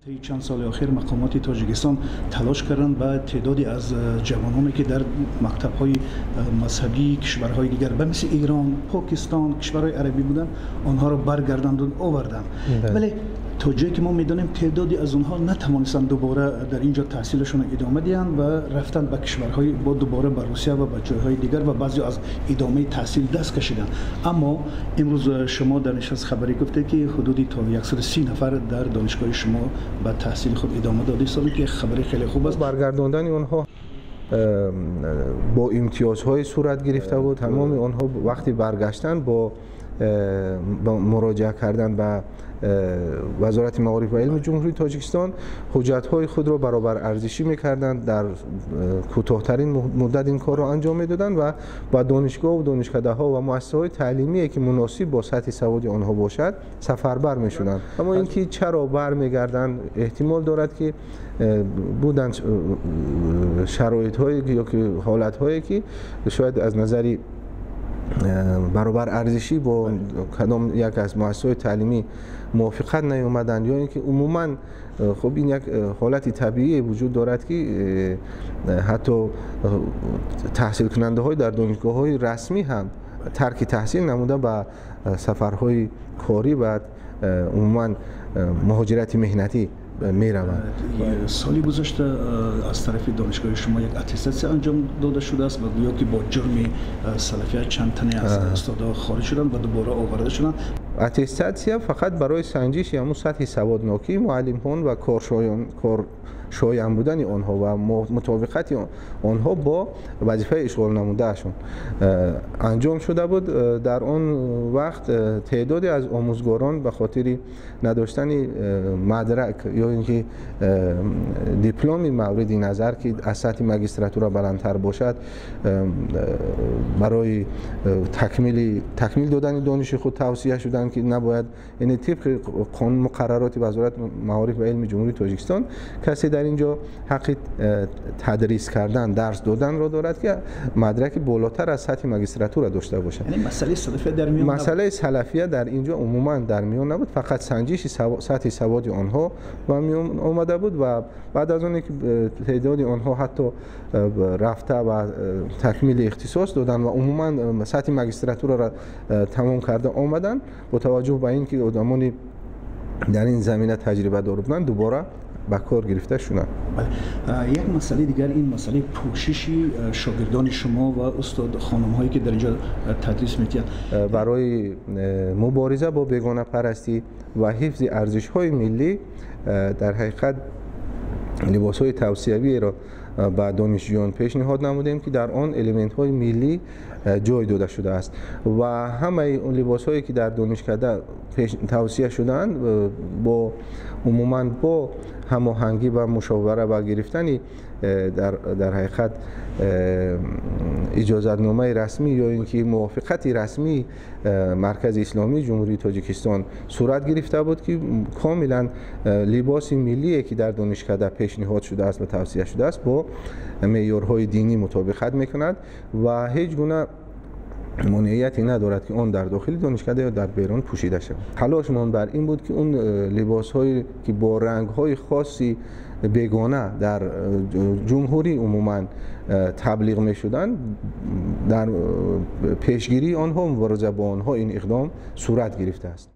طی چند سال اخیر مقامات تاجیکستان تلاش کردند و تعدادی از جوانانی که در مکتب‌های مذهبی کشورهای دیگر به مثل ایران، پاکستان، کشورهای عربی بودند آنها را برگرداند و آوردند. ولی تا جایی که ما می‌دانیم تعدادی از آنها نتوانستند دوباره در اینجا تحصیلشون ادامه دهند و رفتند به کشورهای با دوباره به روسیه و به جایهای دیگر و بعضی از ادامه تحصیل دست کشیدند. اما امروز شما در نشست خبری گفته که حدودی تا 130 نفر در دانشگاه شما به تحصیل خود ادامه داده سالی که خبری خیلی خوب است. برگرداندن آنها با امتیازهای صورت گرفته بود. تمام آنها وقتی برگشتن با مراجعه کردن به وزارت معارف و علم جمهوری تاجیکستان حجت‌های خود را برابر ارزشی می‌کردند، در کوتاه‌ترین مدت این کار را انجام می‌دادند و با دانشگاه و دانشکده‌ها و مؤسسه‌های تعلیمی که مناسب با سطح سوادی آنها باشد سفربر می‌شدند. اما اینکه چرا برمیگردند احتمال دارد که بودند شرایط‌هایی یا که حالت‌هایی که شاید از نظری برابر ارزشی با کدام یک از مؤسسات تعلیمی موافقت نیامدند یا اینکه عموما خب این یک حالت طبیعی وجود دارد که حتی تحصیل کننده های در دانشگاه های رسمی هم ترک تحصیل نموده به سفرهای کاری و عموما مهاجرت مهنتی می روند. سالی گذشته از طرف دانشگاه شما یک اتستاسی انجام داده شده است و گویا که با جرم سلفیت چند تنی از استادا خارج شدن و دوباره آورده شدن. اتستاسی فقط برای سنجش یا سطح سوادناکی معلمان و کارشایان بودن آنها و مطابقت آنها با وظیفه اشغال نمودهشون انجام شده بود. در آن وقت تعدادی از آموزگاران به خاطر نداشتن مدرک یا اینکه دیپلمی مورد نظر که از سطح ماجستراتور بلندتر باشد برای تکمیل دادن دانش خود توصیه شدند که نباید، یعنی طبق قانون مقررات وزارت معارف و علم جمهوری تاجیکستان کسی در اینجا حق تدریس کردن، درس دادن را دارد که مدرک بالاتر از سطح ماجستراتور داشته باشد. یعنی مسئله سلفیت در میان مسئله سلفیت در اینجا عموما در میان نبود، فقط سنجش سطح سوادی آنها و میان آمده بود و بعد از اون که تعدادی آنها حتی رفته و تکمیل اختصاص دادن و عموما سطح ماجستراتور را تمام کرده آمدن، با توجه به اینکه آدمانی در این زمینه تجربه دار بودند دوباره به کار گرفته شدند. یک مسئله دیگر این مسئله پوششی شاگردان شما و استاد خانم هایی که در اینجا تدریس می‌کنند برای مبارزه با بیگانه پرستی و حفظ ارزش های ملی در حقیقت لباس های توصیوی را به دانشجویان پیشنهاد نمودیم که در آن الیمنت های ملی جای داده شده است و همه اون لباس هایی که در دانشکده توصیه شدند با عموما با هماهنگی و مشاوره و گرفتن در حقیقت اجازتنامه رسمی یا اینکه موافقت رسمی مرکز اسلامی جمهوری تاجیکستان صورت گرفته بود که کاملا لباس ملی که در دانشکده پیشنهاد شده است و توصیه شده است با معیارهای دینی مطابقت میکند و هیچ گونه مانعیتی ندارد که آن در داخل دانشکده یا در بیرون پوشیده شود. تلاشمان بر این بود که اون لباس‌هایی که با رنگ‌های خاصی بیگانه در جمهوری عموما تبلیغ می‌شدند در پیشگیری آنها مبارزه با آنها این اقدام صورت گرفته است.